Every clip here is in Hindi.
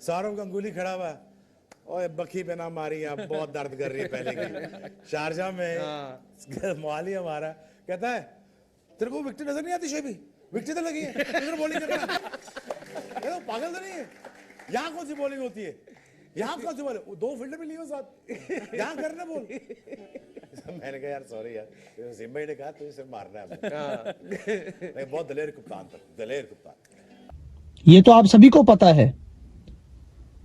सौरव गंगुली खड़ा हुआ है, ओए बखी पे ना मारी, आप बहुत दर्द कर रही है पहले की। शारजा में मोहाली हमारा कहता है तेरे को विकेट नजर नहीं आती, शेबी विकेट तो लगी है, इधर बॉलिंग कर रहा है, पागल तो नहीं है? यहाँ कौन सी बॉलिंग होती है, यहाँ कौन सी बॉलिंग, दो फील्डर भी लिए हो साथ, यहाँ करना बोल। मैंने कहा यार सॉरी यार, सिम भाई ने कहा तुझे सिर्फ मारना है। बहुत दलेर कप्तान था, दलेर कप्तान। ये तो आप सभी को पता है।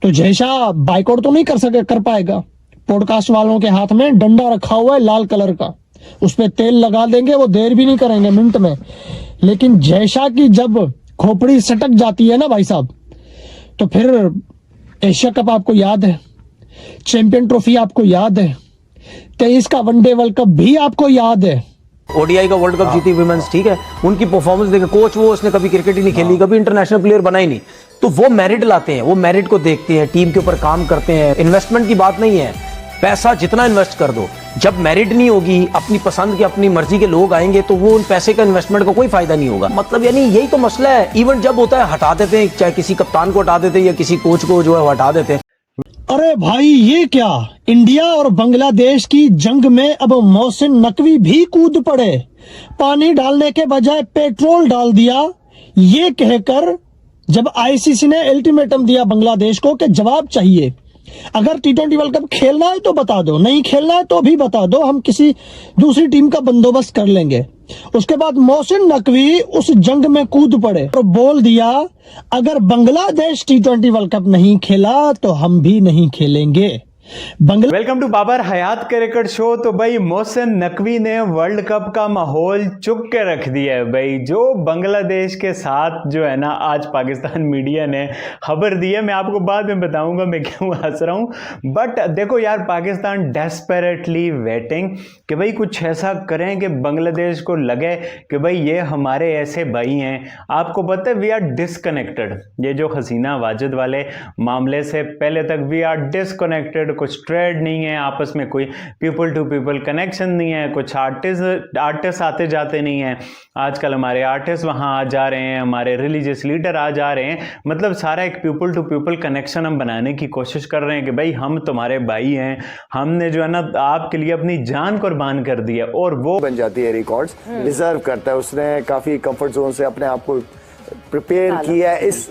तो जयशाह बाइकआउट तो नहीं कर पाएगा। पॉडकास्ट वालों के हाथ में डंडा रखा हुआ है लाल कलर का, उस पर तेल लगा देंगे, वो देर भी नहीं करेंगे, मिनट में। लेकिन जयशाह की जब खोपड़ी सटक जाती है ना भाई साहब, तो फिर एशिया कप आपको याद है, चैंपियन ट्रॉफी आपको याद है, 23 का वनडे वर्ल्ड कप भी आपको याद है। ओडीआई का वर्ल्ड कप जीती विमेंस, ठीक है, उनकी परफॉर्मेंस देखे, कोच वो उसने कभी क्रिकेट ही नहीं खेली, कभी इंटरनेशनल प्लेयर बना ही नहीं, तो वो मेरिट लाते हैं, वो मेरिट को देखते हैं, टीम के ऊपर काम करते हैं। इन्वेस्टमेंट की बात नहीं है, पैसा जितना इन्वेस्ट कर दो, जब मेरिट नहीं होगी, अपनी पसंद के अपनी मर्जी के लोग आएंगे, तो वो उन पैसे का इन्वेस्टमेंट का कोई फायदा नहीं होगा। मतलब यानी यही तो मसला है। इवेंट जब होता है हटा देते हैं, चाहे किसी कप्तान को हटा देते हैं या किसी कोच को जो है हटा देते हैं। अरे भाई ये क्या, इंडिया और बांग्लादेश की जंग में अब मोहसिन नकवी भी कूद पड़े, पानी डालने के बजाय पेट्रोल डाल दिया, ये कहकर जब आईसीसी ने अल्टीमेटम दिया बांग्लादेश को कि जवाब चाहिए, अगर टी20 वर्ल्ड कप खेलना है तो बता दो, नहीं खेलना है तो भी बता दो, हम किसी दूसरी टीम का बंदोबस्त कर लेंगे। उसके बाद मोहसिन नकवी उस जंग में कूद पड़े और बोल दिया अगर बांग्लादेश टी20 वर्ल्ड कप नहीं खेला तो हम भी नहीं खेलेंगे। Welcome to Babar Hayat cricket show. तो भाई मोहसिन नकवी ने वर्ल्ड कप का माहौल चुक के रख दिया है भाई। जो बांग्लादेश के साथ जो है ना आज पाकिस्तान मीडिया ने खबर दी है, मैं आपको बाद में बताऊंगा मैं क्यों हंस रहा हूं। बट देखो यार, पाकिस्तान डेस्परेटली वेटिंग कि भाई कुछ ऐसा करें कि बांग्लादेश को लगे कि भाई ये हमारे ऐसे भाई हैं। आपको पता है वी आर डिसकनेक्टेड, ये जो हसीना वाजिद वाले मामले से पहले तक वी आर डिसकनेक्टेड। कुछ ट्रेड नहीं है आपस में, कोई पीपल टू पीपल कनेक्शन नहीं है, कुछ आर्टिस्ट आते जाते नहीं है। आजकल हमारे आर्टिस्ट वहां आ जा रहे हैं, हमारे रिलीजियस लीडर आ जा रहे हैं, मतलब सारा एक पीपल टू पीपल कनेक्शन हम बनाने की कोशिश कर रहे हैं कि भाई हम तुम्हारे भाई हैं, हमने जो है ना आपके लिए अपनी जान कुर्बान कर दी है। और वो बन जाती है, रिकॉर्ड्स डिजर्व करता है। उसने काफी कंफर्ट जोन से अपने आप को प्रिपेयर किया है इस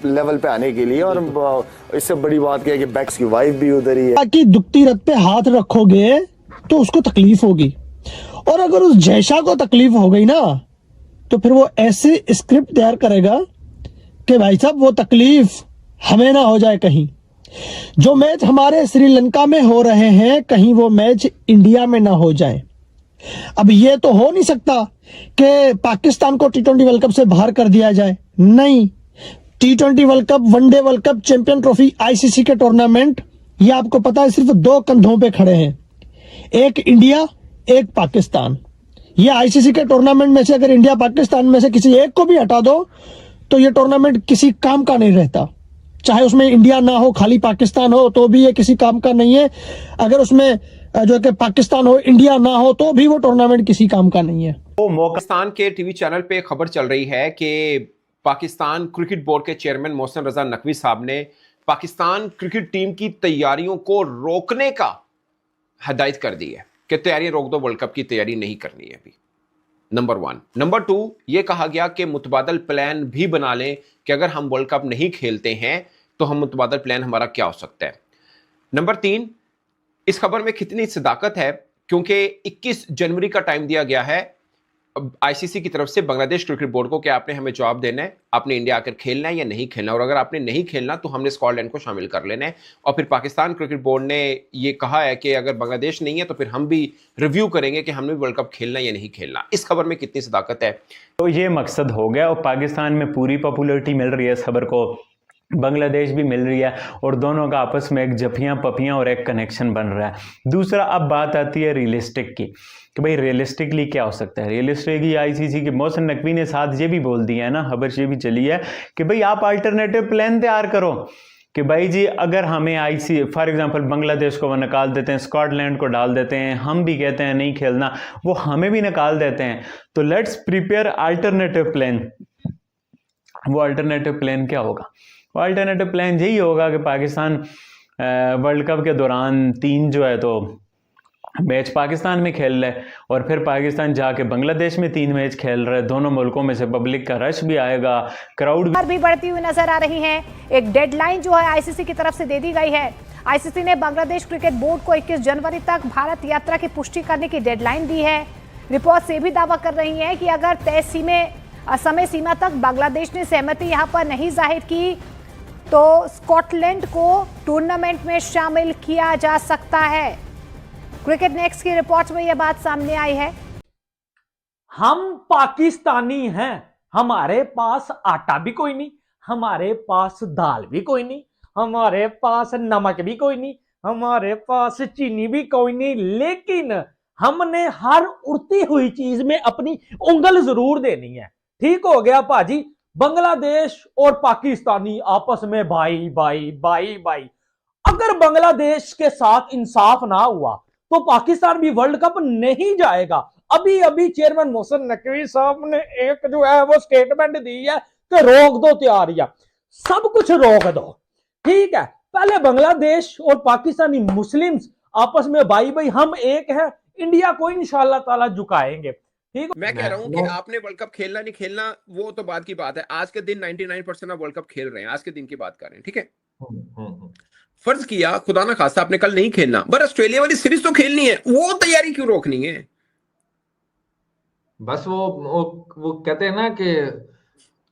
लेवल पे आने के लिए। और इससे बड़ी बात क्या है कि बैक्स की वाइफ भी उधर ही है। कि दुखती रथ पे हाथ रखोगे तो उसको तकलीफ होगी, और अगर उस जयशाह को तकलीफ हो गई ना तो फिर वो ऐसे स्क्रिप्ट तैयार करेगा कि भाई साहब वो तकलीफ हमें ना हो जाए कहीं। जो मैच हमारे श्रीलंका में हो रहे हैं, कहीं वो मैच इंडिया में ना हो जाए। अब ये तो हो नहीं सकता कि पाकिस्तान को टी20 वर्ल्ड कप से बाहर कर दिया जाए, नहीं। टी20 world cup, one day world cup, champion trophy, ICC के टूर्नामेंट, ये आपको पता है सिर्फ दो कंधों पे खड़े हैं, एक इंडिया, एक पाकिस्तान। ये आईसीसी के टूर्नामेंट में से अगर इंडिया पाकिस्तान में से किसी एक को भी हटा दो तो ये टूर्नामेंट किसी काम का नहीं रहता। चाहे उसमें इंडिया ना हो, खाली पाकिस्तान हो, तो भी ये किसी काम का नहीं है। अगर उसमें जो कि पाकिस्तान हो, इंडिया ना हो, तो भी वो टूर्नामेंट किसी काम का नहीं है। पाकिस्तान के टीवी चैनल पे खबर चल रही है कि पाकिस्तान क्रिकेट बोर्ड के चेयरमैन मोहसिन रजा नकवी साहब ने पाकिस्तान क्रिकेट टीम की तैयारियों को रोकने का हदायत कर दी है कि तैयारी रोक दो, वर्ल्ड कप की तैयारी नहीं करनी है अभी। नंबर 1। नंबर 2, यह कहा गया कि मुतबादल प्लान भी बना लें कि अगर हम वर्ल्ड कप नहीं खेलते हैं तो हम मुतबादल प्लान हमारा क्या हो सकता है। नंबर 3, इस खबर में कितनी सदाकत है क्योंकि 21 जनवरी का टाइम दिया गया है आईसीसी की तरफ से बांग्लादेश क्रिकेट बोर्ड को कि आपने हमें जवाब देना है, आपने इंडिया आकर खेलना है या नहीं खेलना, और अगर आपने नहीं खेलना तो हमने स्कॉटलैंड को शामिल कर लेना है। और फिर पाकिस्तान क्रिकेट बोर्ड ने ये कहा है कि अगर बांग्लादेश नहीं है तो फिर हम भी रिव्यू करेंगे कि हमने वर्ल्ड कप खेलना या नहीं खेलना। इस खबर में कितनी सदाकत है। तो ये मकसद हो गया, और पाकिस्तान में पूरी पॉपुलरिटी मिल रही है इस खबर को, बांग्लादेश भी मिल रही है, और दोनों का आपस में एक जफियां पपियां और एक कनेक्शन बन रहा है। दूसरा, अब बात आती है रियलिस्टिक की कि भाई रियलिस्टिकली क्या हो सकता है। रियलिस्टिकली आईसीसी के मोहसिन नकवी ने साथ ये भी बोल दिया है ना, खबर ये भी चली है कि भाई आप अल्टरनेटिव प्लान तैयार करो कि भाई जी अगर हमें आईसी फॉर एग्जांपल बांग्लादेश को वो निकाल देते हैं, स्कॉटलैंड को डाल देते हैं, हम भी कहते हैं नहीं खेलना, वो हमें भी निकाल देते हैं, तो लेट्स प्रिपेयर अल्टरनेटिव प्लान। वो अल्टरनेटिव प्लान क्या होगा? अल्टरनेटिव प्लान यही होगा कि पाकिस्तान वर्ल्ड कप के दौरान 3 जो है तो मैच पाकिस्तान में खेल रहे और फिर पाकिस्तान जाके बांग्लादेश में 3 मैच खेल रहे। दोनों मुल्कों में से पब्लिक का रश भी आएगा, क्राउड भी बढ़ती हुई नजर आ रही है। एक डेडलाइन जो है आईसीसी की तरफ से दे दी गई है। आईसीसी ने बांग्लादेश क्रिकेट बोर्ड को 21 जनवरी तक भारत यात्रा की पुष्टि करने की डेडलाइन दी है। रिपोर्ट्स ये भी दावा कर रही हैं कि अगर तय समय सीमा तक बांग्लादेश ने सहमति यहां पर नहीं जाहिर की तो स्कॉटलैंड को टूर्नामेंट में शामिल किया जा सकता है। क्रिकेट नेक्स्ट की रिपोर्ट में यह बात सामने आई है। हम पाकिस्तानी हैं, हमारे पास आटा भी कोई नहीं, हमारे पास दाल भी कोई नहीं, हमारे पास नमक भी कोई नहीं, हमारे पास चीनी भी कोई नहीं, लेकिन हमने हर उड़ती हुई चीज में अपनी उंगल जरूर देनी है। ठीक हो गया भाजी, बांग्लादेश और पाकिस्तानी आपस में भाई भाई भाई भाई। अगर बांग्लादेश के साथ इंसाफ ना हुआ तो पाकिस्तान भी वर्ल्ड कप नहीं जाएगा। अभी अभी चेयरमैन मोहसिन नकवी साहब ने एक जो है वो स्टेटमेंट दी है कि रोक दो तैयारियां, सब कुछ रोक दो। ठीक है, पहले बांग्लादेश और पाकिस्तानी मुस्लिम्स आपस में भाई भाई हम एक है, इंडिया को इंशाल्लाह ताला झुकाएंगे। ठीक, मैं कह रहा हूं कि आपने वर्ल्ड कप खेलना नहीं खेलना वो तो बात की बात है। आज के दिन 99% आप वर्ल्ड कप खेल रहे हैं, आज के दिन की बात कर रहे हैं, ठीक है। फर्ज किया खुदा ना खास्ता आपने कल नहीं खेलना, पर ऑस्ट्रेलिया वाली सीरीज तो खेलनी है, वो तैयारी क्यों रोकनी है? बस वो कहते हैं ना कि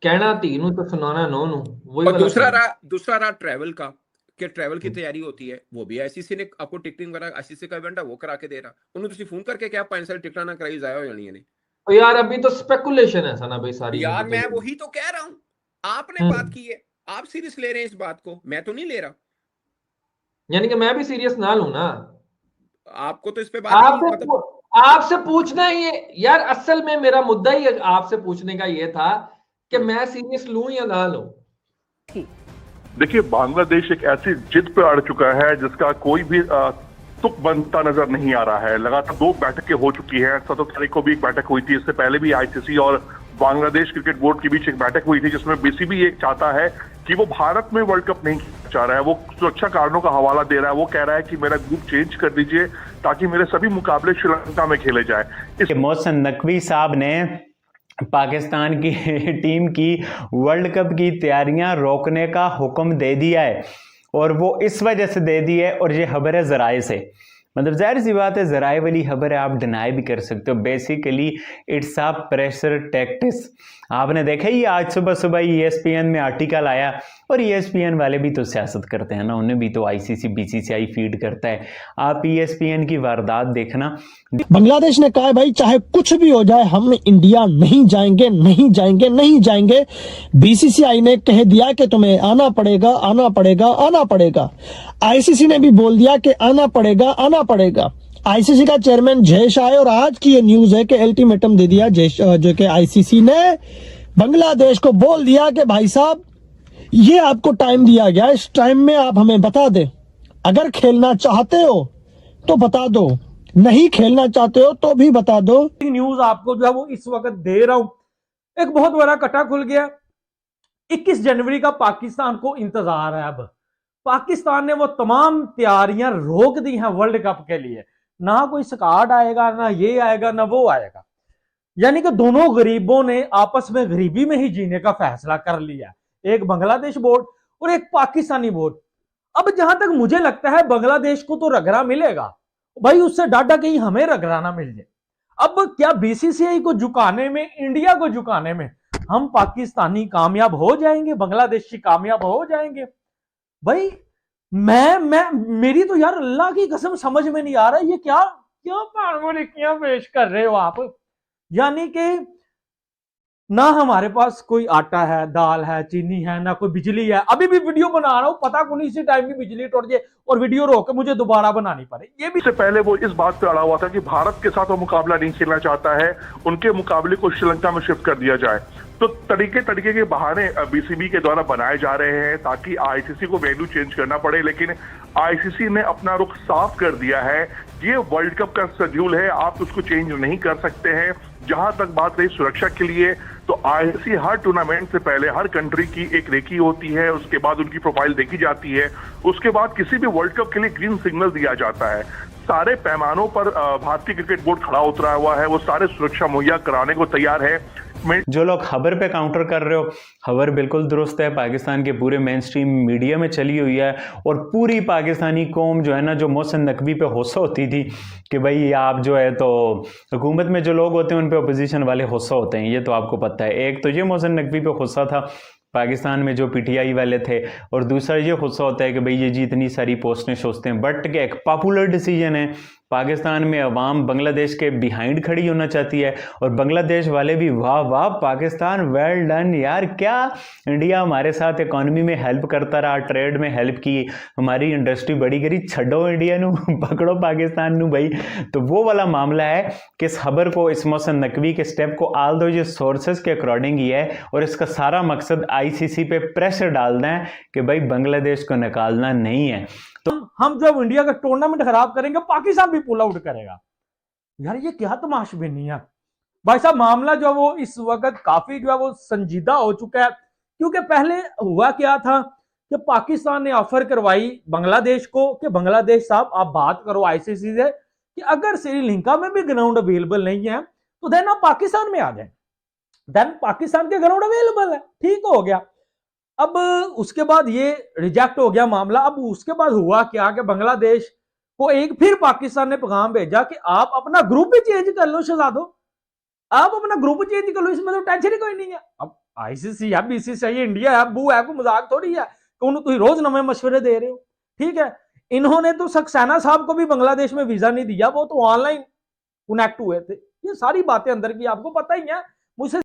कहना तीनों तो सुनाना नौ नु। और दूसरा रहा ट्रैवल का, कि ट्रैवल की तैयारी होती है, वो भी आईसीसी ने आपको टिकटिंग वगैरह, आईसीसी का इवेंट है वो करा के दे रहा। उन्होंने तो फोन करके क्या 5 साल टिकटा ना कराई जाया हो जानी है। तो यार अभी तो स्पेकुलेशन है ना भाई सारी। यार मैं वही तो कह रहा हूं, आपने बात की है, आप सीरियस ले रहे हैं इस बात को, मैं तो नहीं ले रहा। यानी कि मैं भी सीरियस ना लूं ना, आपको तो इस पे बात आपसे पूछना ही है यार। असल में मेरा मुद्दा ही आपसे पूछने का ये था कि मैं सीरियस लूं या ना लूं। देखिए, बांग्लादेश एक ऐसी जिद पे अड़ चुका है जिसका कोई भी तुक बनता नजर नहीं आ रहा है। लगातार 2 बैठकें हो चुकी हैं। 17 तारीख को भी एक बैठक हुई थी, इससे पहले भी आईसीसी और बांग्लादेश क्रिकेट बोर्ड के बीच एक बैठक हुई थी जिसमें बीसीबी एक चाहता है कि वो भारत में वर्ल्ड कप नहीं चाह रहा है। वो सुरक्षा कारणों का हवाला दे रहा है। वो कह रहा है कि मेरा ग्रुप चेंज कर दीजिए ताकि मेरे सभी मुकाबले श्रीलंका में खेले जाए। मोहसिन नकवी साहब ने पाकिस्तान की टीम की वर्ल्ड कप की तैयारियां रोकने का हुक्म दे दिया है, और वो इस वजह से दे दी है, और ये खबर है ज़राए से। मतलब जाहिर सी बात है, ज़राए वाली खबर है, आप डिनाई भी कर सकते हो। Basically it's a pressure tactics. आपने देखा ही आज सुबह ESPN में आर्टिकल आया, और ESPN वाले भी तो सियासत करते हैं ना, उन्हें भी तो ICC BCCI फीड करता है। आप ESPN की वारदात देखना। बांग्लादेश ने कहा है भाई चाहे कुछ भी हो जाए हम इंडिया नहीं जाएंगे, नहीं जाएंगे, नहीं जाएंगे। BCCI ने कह दिया कि तुम्हें आना पड़ेगा, आना पड़ेगा, आना पड़ेगा। ICC ने भी बोल दिया कि आना पड़ेगा, आना पड़ेगा। ICC का चेयरमैन जय शाह है, और आज की ये न्यूज है कि अल्टीमेटम दे दिया जो कि ICC ने बांग्लादेश को बोल दिया कि भाई साहब ये आपको टाइम दिया गया, इस टाइम में आप हमें बता दें। अगर खेलना चाहते हो तो बता दो, नहीं खेलना चाहते हो तो भी बता दो। न्यूज आपको जो है वो इस वक्त दे रहा हूं। एक बहुत बड़ा कटा खुल गया। 21 जनवरी का पाकिस्तान को इंतजार है। अब पाकिस्तान ने वो तमाम तैयारियां रोक दी हैं वर्ल्ड कप के लिए। ना कोई स्क्वाड आएगा, ना ये आएगा, ना वो आएगा। यानी कि दोनों गरीबों ने आपस में गरीबी में ही जीने का फैसला कर लिया, एक बांग्लादेश बोर्ड और एक पाकिस्तानी बोर्ड। अब जहां तक मुझे लगता है बांग्लादेश को तो रगड़ा मिलेगा भाई, उससे डाटा कहीं हमें रगड़ाना मिल जाए। अब क्या BCCI को झुकाने में, इंडिया को झुकाने में हम पाकिस्तानी कामयाब हो जाएंगे, बांग्लादेशी कामयाब हो जाएंगे? भाई मेरी तो यार अल्लाह की कसम समझ में नहीं आ रहा ये क्या पेश कर रहे हो आप। यानी कि ना हमारे पास कोई आटा है, दाल है, चीनी है, ना कोई बिजली है। अभी भी वीडियो बना रहा हूं, पता को नहीं इसी टाइम की बिजली टूट जाए और वीडियो रोक के मुझे दोबारा बनानी पड़े। ये भी इससे पहले वो इस बात पे अड़ा हुआ था कि भारत के साथ वो मुकाबला नहीं खेलना चाहता है, उनके मुकाबले को श्रीलंका में शिफ्ट कर दिया जाए। तो तरीके के बहाने BCB के द्वारा बनाए जा रहे हैं ताकि ICC को वेन्यू चेंज करना पड़े, लेकिन ICC ने अपना रुख साफ कर दिया है। ये वर्ल्ड कप का शेड्यूल है, आप उसको चेंज नहीं कर सकते हैं। जहां तक बात रही सुरक्षा के लिए, तो आईसीसी हर टूर्नामेंट से पहले हर कंट्री की एक रेकी होती है, उसके बाद उनकी प्रोफाइल देखी जाती है, उसके बाद किसी भी वर्ल्ड कप के लिए ग्रीन सिग्नल दिया जाता है। सारे पैमानों पर भारतीय क्रिकेट बोर्ड खड़ा उतरा हुआ है, वो सारे सुरक्षा मुहैया कराने को तैयार है। जो लोग खबर पे काउंटर कर रहे हो, खबर बिल्कुल दुरुस्त है, पाकिस्तान के पूरे मेन स्ट्रीम मीडिया में चली हुई है, और पूरी पाकिस्तानी कौम जो है ना, जो मोहसिन नकवी पे गुस्सा होती थी कि भाई आप जो है, तो हुकूमत में जो लोग होते हैं उन पे अपोजिशन वाले गुस्सा होते हैं, ये तो आपको पता है। एक तो ये मोहसिन नकवी पे गुस्सा था पाकिस्तान में जो पीटीआई वाले थे, और दूसरा ये गुस्सा होता है कि भाई ये जी इतनी सारी पोस्टें सोचते हैं, बट कि एक पॉपुलर डिसीजन है, पाकिस्तान में अवाम बांग्लादेश के बिहाइंड खड़ी होना चाहती है, और बांग्लादेश वाले भी वाह वाह पाकिस्तान वेल डन यार, क्या इंडिया हमारे साथ इकोनॉमी में हेल्प करता रहा, ट्रेड में हेल्प की, हमारी इंडस्ट्री बड़ी करी, छड़ो इंडिया नू पकड़ो पाकिस्तान नू भाई। तो वो वाला मामला है कि इस खबर को, इस मोहसिन नकवी के स्टेप को आल दो ये सोर्सेज के अकॉर्डिंग ही है, और इसका सारा मकसद आईसीसी पे प्रेशर डालना है कि भाई बांग्लादेश को निकालना नहीं है। तो हम जब इंडिया का टूर्नामेंट खराब करेंगे पाकिस्तान भी पुल आउट करेगा। यार ये क्या तमाशबीनी है भाई साहब। मामला जो वो इस वक्त काफी जो है वो संजीदा हो चुका है, क्योंकि पहले हुआ क्या था कि पाकिस्तान ने ऑफर करवाई बांग्लादेश को कि बांग्लादेश साहब आप बात करो आईसीसी से कि अगर श्रीलंका में भी ग्राउंड अवेलेबल नहीं है तो देन आप पाकिस्तान में आ जाए, देन पाकिस्तान के ग्राउंड अवेलेबल है, ठीक हो गया। अब उसके बाद ये रिजेक्ट हो गया मामला। अब उसके बाद हुआ क्या कि बांग्लादेश को एक फिर पाकिस्तान ने पैगाम भेजा कि आप अपना ग्रुप ही चेंज कर लो शहजादो, आप अपना ग्रुप चेंज कर लो, इसमें तो टेंशन ही कोई नहीं है। अब आईसीसी है, बीसीसीआई, इंडिया है, बू है, कोई मजाक थोड़ी है कि उन्होंने तुम रोज नवे मशवरे दे रहे हो। ठीक है, इन्होंने तो सक्सेना साहब को भी बांग्लादेश में वीजा नहीं दिया, वो तो ऑनलाइन कनेक्ट हुए थे। ये सारी बातें अंदर की आपको पता ही है। मुझसे